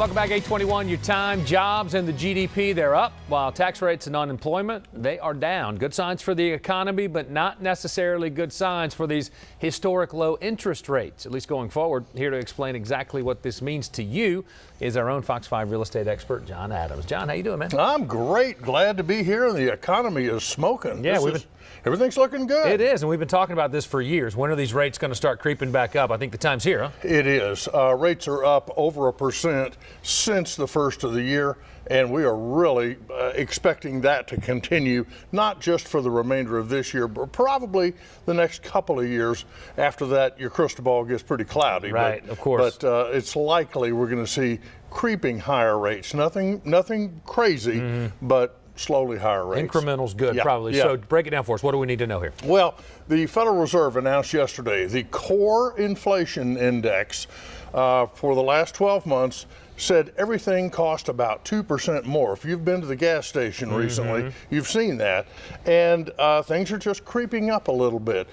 Welcome back, 821. Your time, jobs, and the GDP, they're up, while tax rates and unemployment, they are down. Good signs for the economy, but not necessarily good signs for these historic low interest rates, at least going forward. Here to explain exactly what this means to you is our own Fox 5 real estate expert, John Adams. John, how you doing, man? I'm great. Glad to be here, and the economy is smoking. Yeah, everything's looking good. It is, and we've been talking about this for years. When are these rates going to start creeping back up? I think the time's here, huh? It is. Rates are up over 1% since the first of the year, and we are really expecting that to continue, not just for the remainder of this year, but probably the next couple of years. After that, your crystal ball gets pretty cloudy. Right, of course. But it's likely we're going to see creeping higher rates. Nothing crazy, but slowly higher rates. Incremental's good, probably. Yeah. So break it down for us. What do we need to know here? Well, the Federal Reserve announced yesterday the core inflation index for the last 12 months said everything cost about 2% more. If you've been to the gas station recently, you've seen that. And things are just creeping up a little bit.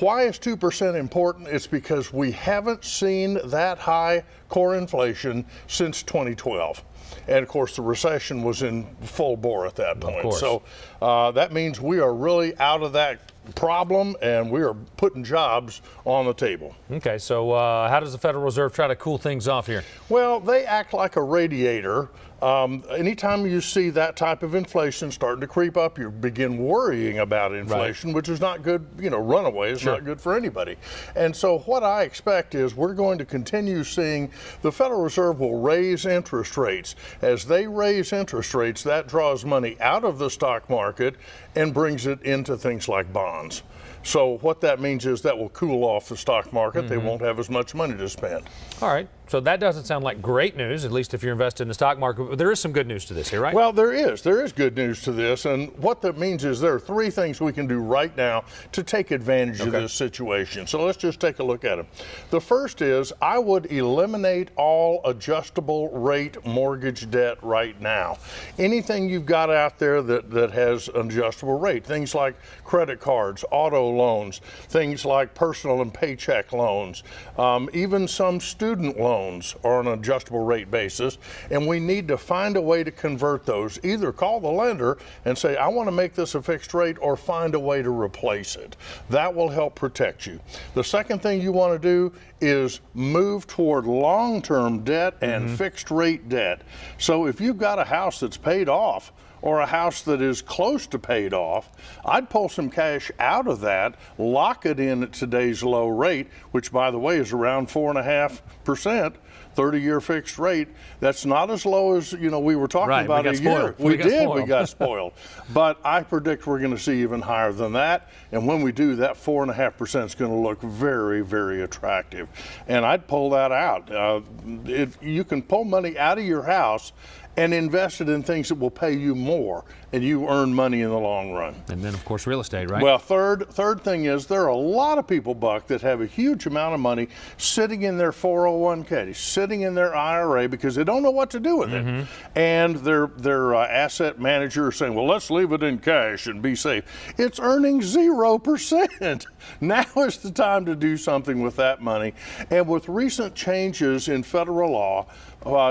Why is 2% important? It's because we haven't seen that high core inflation since 2012. And of course, the recession was in full bore at that point. So that means we are really out of that problem, and we are putting jobs on the table. Okay, so how does the Federal Reserve try to cool things off here? Well, they act like a radiator. Anytime you see that type of inflation starting to creep up, you begin worrying about inflation, which is not good. You know, runaway is not good for anybody. And so what I expect is we're going to continue seeing the Federal Reserve will raise interest rates. As they raise interest rates, that draws money out of the stock market and brings it into things like bonds. So what that means is that will cool off the stock market. They won't have as much money to spend. All right. So that doesn't sound like great news, at least if you're invested in the stock market. But there is some good news to this here, right? Well, there is. There is good news to this. And what that means is there are three things we can do right now to take advantage of this situation. So let's just take a look at them. The first is I would eliminate all adjustable rate mortgage debt right now. Anything you've got out there that has an adjustable rate, things like credit cards, auto loans, things like personal and paycheck loans, even some student loans are on an adjustable rate basis, and we need to find a way to convert those. Either call the lender and say, I want to make this a fixed rate, or find a way to replace it. That will help protect you. The second thing you want to do is move toward long-term debt and fixed rate debt. So if you've got a house that's paid off, or a house that is close to paid off, I'd pull some cash out of that, lock it in at today's low rate, which, by the way, is around 4.5%, 30-year fixed rate. That's not as low as, you know, we were talking about a year. We got spoiled. But I predict we're going to see even higher than that. And when we do, that 4.5% is going to look very, very attractive. And I'd pull that out. You can pull money out of your house and invest it in things that will pay you more, and you earn money in the long run. And then, of course, real estate, right? Well, third thing is there are a lot of people, Buck, that have a huge amount of money sitting in their 401k, sitting in their IRA because they don't know what to do with it. And their asset manager is saying, well, let's leave it in cash and be safe. It's earning 0%. Now is the time to do something with that money. And with recent changes in federal law,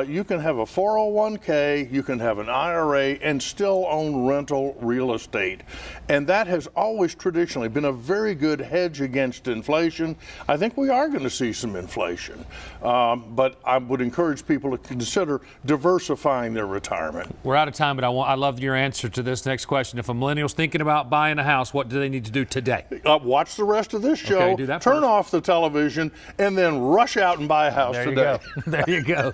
you can have a 401k, you can have an IRA, and still own rental real estate. And that has always traditionally been a very good hedge against inflation. I think we are going to see some inflation. But I would encourage people to consider diversifying their retirement. We're out of time, but I love your answer to this next question. If a millennial's thinking about buying a house, what do they need to do today? Watch the rest of this show, Okay, do that turn first. off the television, and then rush out and buy a house There today. you go. There you go.